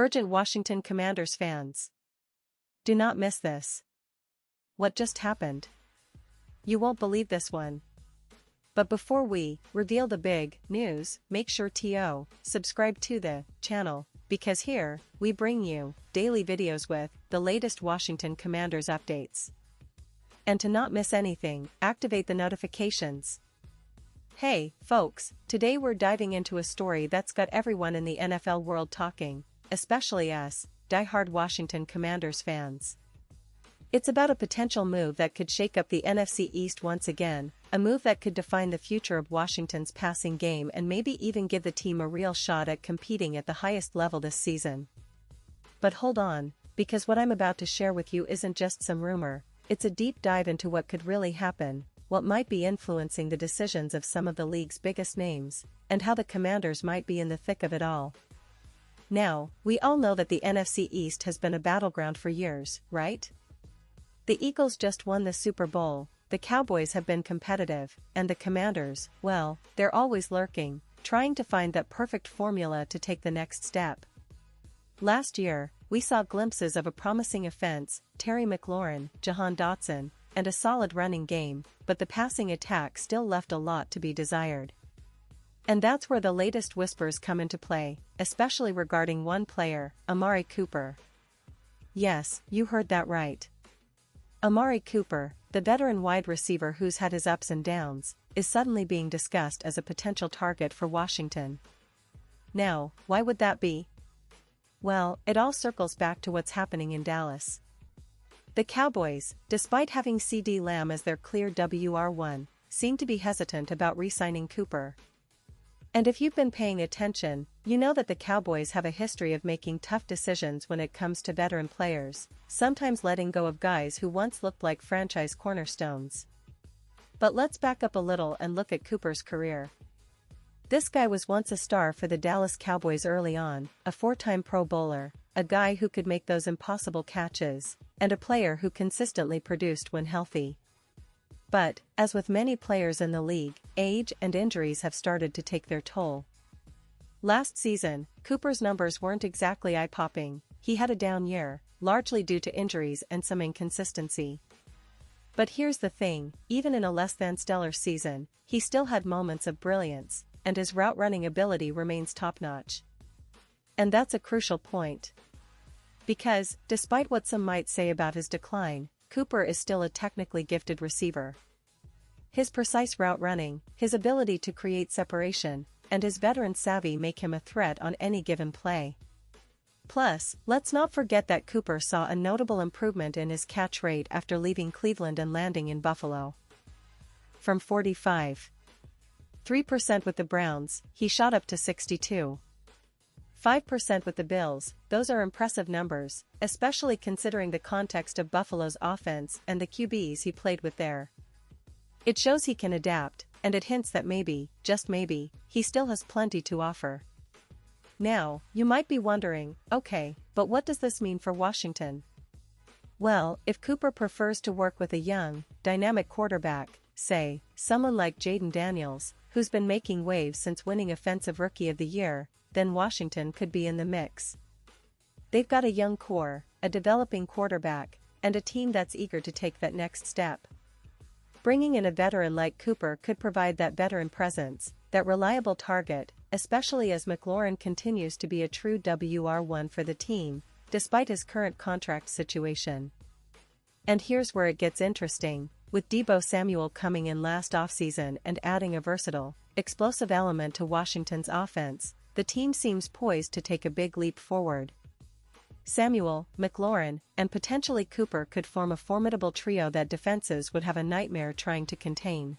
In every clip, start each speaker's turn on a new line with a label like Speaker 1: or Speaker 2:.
Speaker 1: Urgent Washington Commanders fans. Do not miss this. What just happened? You won't believe this one. But before we reveal the big news, make sure to subscribe to the channel, because here, we bring you daily videos with the latest Washington Commanders updates. And to not miss anything, activate the notifications. Hey, folks, today we're diving into a story that's got everyone in the NFL world talking, especially us, die-hard Washington Commanders fans. It's about a potential move that could shake up the NFC East once again, a move that could define the future of Washington's passing game and maybe even give the team a real shot at competing at the highest level this season. But hold on, because what I'm about to share with you isn't just some rumor, it's a deep dive into what could really happen, what might be influencing the decisions of some of the league's biggest names, and how the Commanders might be in the thick of it all. Now, we all know that the NFC East has been a battleground for years, right? The Eagles just won the Super Bowl, the Cowboys have been competitive, and the Commanders, well, they're always lurking, trying to find that perfect formula to take the next step. Last year, we saw glimpses of a promising offense, Terry McLaurin, Jahan Dotson, and a solid running game, but the passing attack still left a lot to be desired. And that's where the latest whispers come into play, especially regarding one player, Amari Cooper. Yes, you heard that right. Amari Cooper, the veteran wide receiver who's had his ups and downs, is suddenly being discussed as a potential target for Washington. Now, why would that be? Well, it all circles back to what's happening in Dallas. The Cowboys, despite having CeeDee Lamb as their clear WR1, seem to be hesitant about re-signing Cooper. And if you've been paying attention, you know that the Cowboys have a history of making tough decisions when it comes to veteran players, sometimes letting go of guys who once looked like franchise cornerstones. But let's back up a little and look at Cooper's career. This guy was once a star for the Dallas Cowboys early on, a four-time Pro Bowler, a guy who could make those impossible catches, and a player who consistently produced when healthy. But, as with many players in the league, age and injuries have started to take their toll. Last season, Cooper's numbers weren't exactly eye-popping. He had a down year, largely due to injuries and some inconsistency. But here's the thing, even in a less-than-stellar season, he still had moments of brilliance, and his route-running ability remains top-notch. And that's a crucial point. Because, despite what some might say about his decline, Cooper is still a technically gifted receiver. His precise route running, his ability to create separation, and his veteran savvy make him a threat on any given play. Plus, let's not forget that Cooper saw a notable improvement in his catch rate after leaving Cleveland and landing in Buffalo. From 45.3% with the Browns, he shot up to 62.5% with the Bills. Those are impressive numbers, especially considering the context of Buffalo's offense and the QBs he played with there. It shows he can adapt, and it hints that maybe, just maybe, he still has plenty to offer. Now, you might be wondering, okay, but what does this mean for Washington? Well, if Cooper prefers to work with a young, dynamic quarterback, say, someone like Jayden Daniels, who's been making waves since winning Offensive Rookie of the Year, then Washington could be in the mix. They've got a young core, a developing quarterback, and a team that's eager to take that next step. Bringing in a veteran like Cooper could provide that veteran presence, that reliable target, especially as McLaurin continues to be a true WR1 for the team, despite his current contract situation. And here's where it gets interesting, with Deebo Samuel coming in last offseason and adding a versatile, explosive element to Washington's offense, the team seems poised to take a big leap forward. Samuel, McLaurin, and potentially Cooper could form a formidable trio that defenses would have a nightmare trying to contain.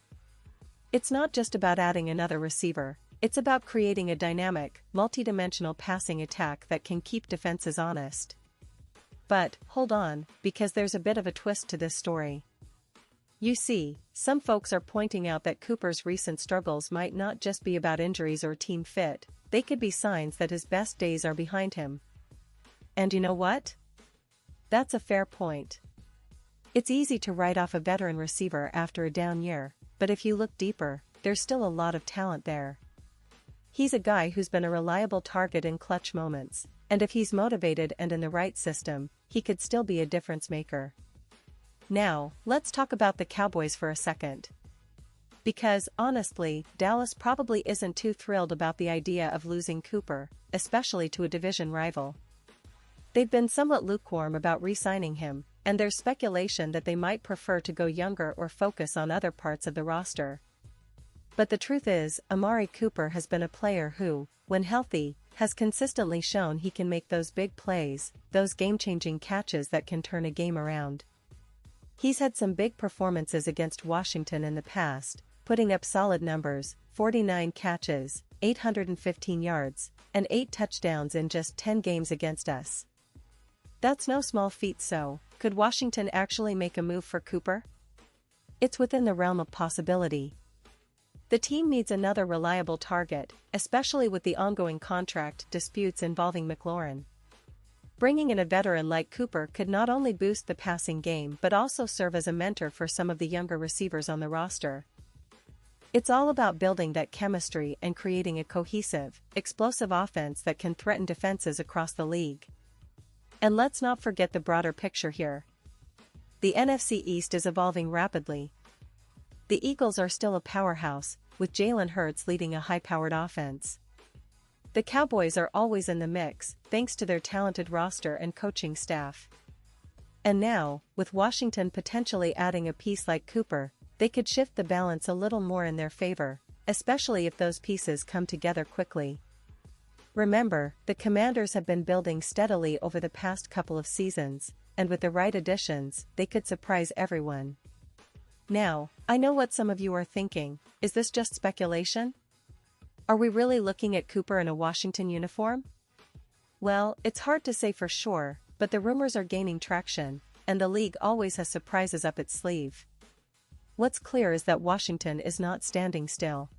Speaker 1: It's not just about adding another receiver, it's about creating a dynamic, multidimensional passing attack that can keep defenses honest. But, hold on, because there's a bit of a twist to this story. You see, some folks are pointing out that Cooper's recent struggles might not just be about injuries or team fit, they could be signs that his best days are behind him. And you know what? That's a fair point. It's easy to write off a veteran receiver after a down year, but if you look deeper, there's still a lot of talent there. He's a guy who's been a reliable target in clutch moments, And if he's motivated and in the right system, he could still be a difference maker. Now, let's talk about the Cowboys for a second. Because, honestly, Dallas probably isn't too thrilled about the idea of losing Cooper, especially to a division rival. They've been somewhat lukewarm about re-signing him, and there's speculation that they might prefer to go younger or focus on other parts of the roster. But the truth is, Amari Cooper has been a player who, when healthy, has consistently shown he can make those big plays, those game-changing catches that can turn a game around. He's had some big performances against Washington in the past, putting up solid numbers, 49 catches, 815 yards, and 8 touchdowns in just 10 games against us. That's no small feat, so, could Washington actually make a move for Cooper? It's within the realm of possibility. The team needs another reliable target, especially with the ongoing contract disputes involving McLaurin. Bringing in a veteran like Cooper could not only boost the passing game but also serve as a mentor for some of the younger receivers on the roster. It's all about building that chemistry and creating a cohesive, explosive offense that can threaten defenses across the league. And let's not forget the broader picture here. The NFC East is evolving rapidly. The Eagles are still a powerhouse, with Jalen Hurts leading a high-powered offense. The Cowboys are always in the mix, thanks to their talented roster and coaching staff. And now, with Washington potentially adding a piece like Cooper, they could shift the balance a little more in their favor, especially if those pieces come together quickly. Remember, the Commanders have been building steadily over the past couple of seasons, and with the right additions, they could surprise everyone. Now, I know what some of you are thinking, is this just speculation? Are we really looking at Cooper in a Washington uniform? Well, it's hard to say for sure, but the rumors are gaining traction, and the league always has surprises up its sleeve. What's clear is that Washington is not standing still.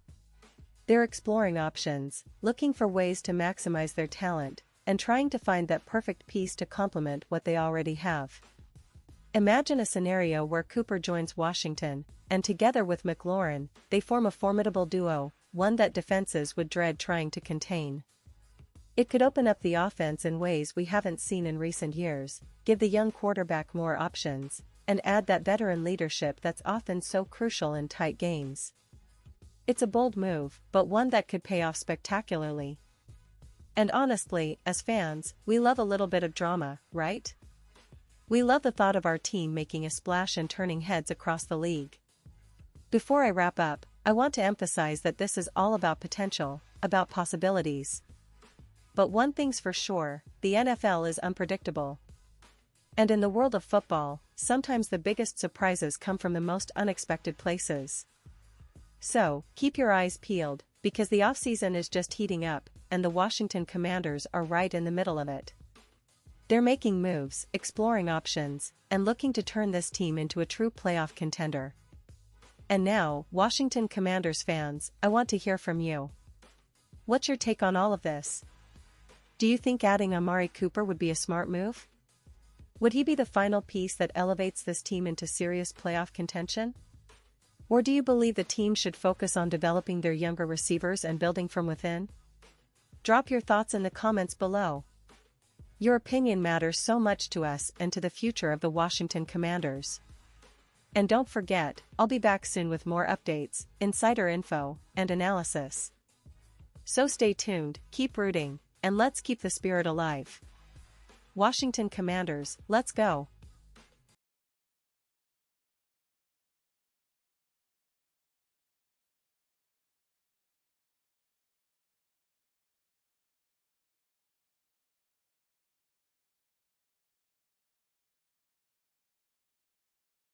Speaker 1: They're exploring options, looking for ways to maximize their talent, and trying to find that perfect piece to complement what they already have. Imagine a scenario where Cooper joins Washington, and together with McLaurin, they form a formidable duo, one that defenses would dread trying to contain. It could open up the offense in ways we haven't seen in recent years, give the young quarterback more options, and add that veteran leadership that's often so crucial in tight games. It's a bold move, but one that could pay off spectacularly. And honestly, as fans, we love a little bit of drama, right? We love the thought of our team making a splash and turning heads across the league. Before I wrap up, I want to emphasize that this is all about potential, about possibilities. But one thing's for sure, the NFL is unpredictable. And in the world of football, sometimes the biggest surprises come from the most unexpected places. So, keep your eyes peeled, because the offseason is just heating up, and the Washington Commanders are right in the middle of it. They're making moves, exploring options, and looking to turn this team into a true playoff contender. And now, Washington Commanders fans, I want to hear from you. What's your take on all of this? Do you think adding Amari Cooper would be a smart move? Would he be the final piece that elevates this team into serious playoff contention? Or do you believe the team should focus on developing their younger receivers and building from within? Drop your thoughts in the comments below. Your opinion matters so much to us and to the future of the Washington Commanders. And don't forget, I'll be back soon with more updates, insider info, and analysis. So stay tuned, keep rooting, and let's keep the spirit alive. Washington Commanders, let's go!